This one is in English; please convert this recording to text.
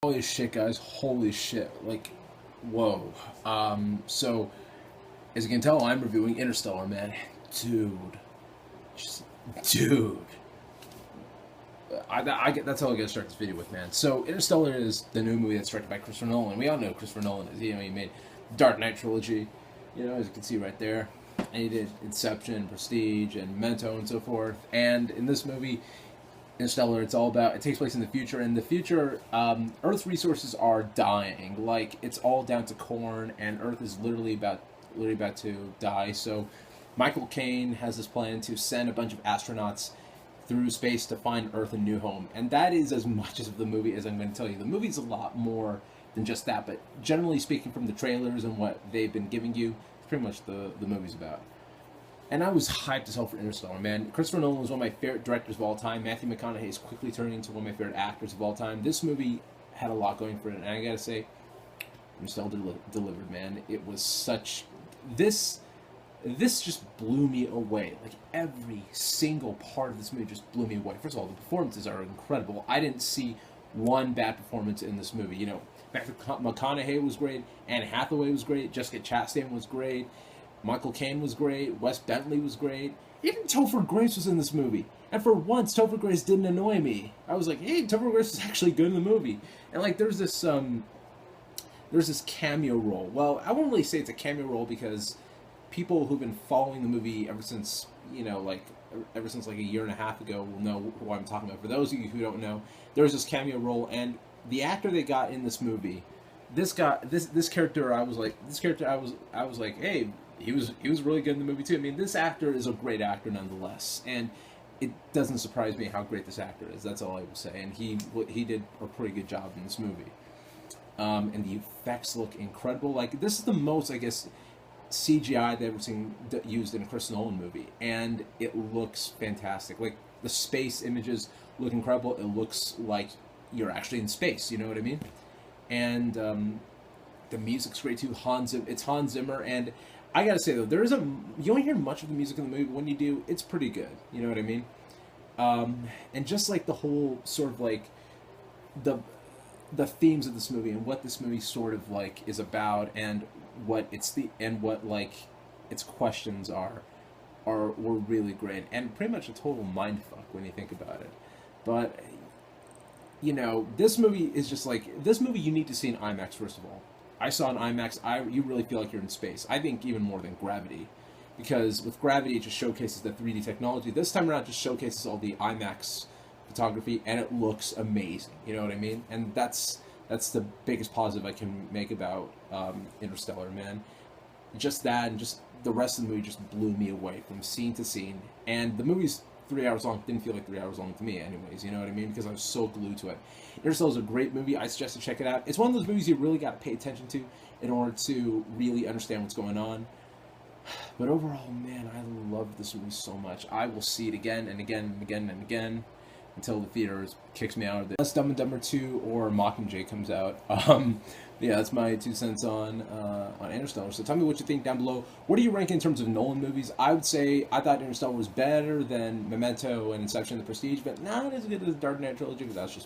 Holy shit, guys. Holy shit. Like, whoa. So, as you can tell, I'm reviewing Interstellar, man. Dude. Just, dude. That's how I gotta start this video with, man. So, Interstellar is the new movie that's directed by Christopher Nolan. We all know Christopher Nolan is. He made Dark Knight trilogy, as you can see right there. And he did Inception, Prestige, and Memento, and so forth. And in this movie, Interstellar, it takes place in the future. In the future, Earth's resources are dying. Like, it's all down to corn, and Earth is literally about to die. So, Michael Caine has this plan to send a bunch of astronauts through space to find Earth a new home. And that is as much of the movie as I'm going to tell you. The movie's a lot more than just that, but generally speaking, from the trailers and what they've been giving you, it's pretty much the movie's about. And I was hyped as hell for Interstellar, man. Christopher Nolan was one of my favorite directors of all time. Matthew McConaughey is quickly turning into one of my favorite actors of all time. This movie had a lot going for it, and I gotta say, Interstellar delivered, man. It was such... This just blew me away. Like, every single part of this movie just blew me away. First of all, the performances are incredible. I didn't see one bad performance in this movie. Matthew McConaughey was great, Anne Hathaway was great, Jessica Chastain was great, Michael Caine was great, Wes Bentley was great. Even Topher Grace was in this movie. And for once, Topher Grace didn't annoy me. I was like, hey, Topher Grace is actually good in the movie. And, like, there's this cameo role. Well, I won't really say it's a cameo role because people who've been following the movie ever since like a year and a half ago will know who I'm talking about. For those of you who don't know, there's this cameo role, and the actor they got in this movie, this character, I was like, hey, he was really good in the movie too. I mean, this actor is a great actor nonetheless, and it doesn't surprise me how great this actor is. That's all I will say. And he did a pretty good job in this movie. And the effects look incredible. Like, this is the most, I guess, CGI I've ever seen used in a Chris Nolan movie, and it looks fantastic. Like, the space images look incredible. It looks like you're actually in space. You know what I mean? And the music's great too. It's Hans Zimmer, and I gotta say though, you don't hear much of the music in the movie, but when you do, it's pretty good. You know what I mean? And just like the whole sort of like the themes of this movie and what this movie sort of like is about, and what like its questions were really great, and pretty much a total mindfuck when you think about it. But this movie is just like, this movie you need to see in IMAX. First of all, I saw in IMAX. You really feel like you're in space. I think even more than Gravity, because with Gravity it just showcases the 3D technology. This time around, it just showcases all the IMAX photography, and it looks amazing. You know what I mean? And that's the biggest positive I can make about Interstellar, man. Just that, and just the rest of the movie just blew me away from scene to scene. And the movie's 3 hours long. Didn't feel like 3 hours long to me, anyways. You know what I mean? Because I was so glued to it. Interstellar is a great movie. I suggest to check it out. It's one of those movies you really got to pay attention to in order to really understand what's going on. But overall, man, I love this movie so much. I will see it again and again and again and again until the theater kicks me out of it. Unless Dumb and Dumber 2 or Mockingjay comes out. Yeah, that's my 2 cents on Interstellar. So tell me what you think down below. What do you rank in terms of Nolan movies? I would say I thought Interstellar was better than Memento and Inception and The Prestige, but not as good as the Dark Knight trilogy, but that's just me.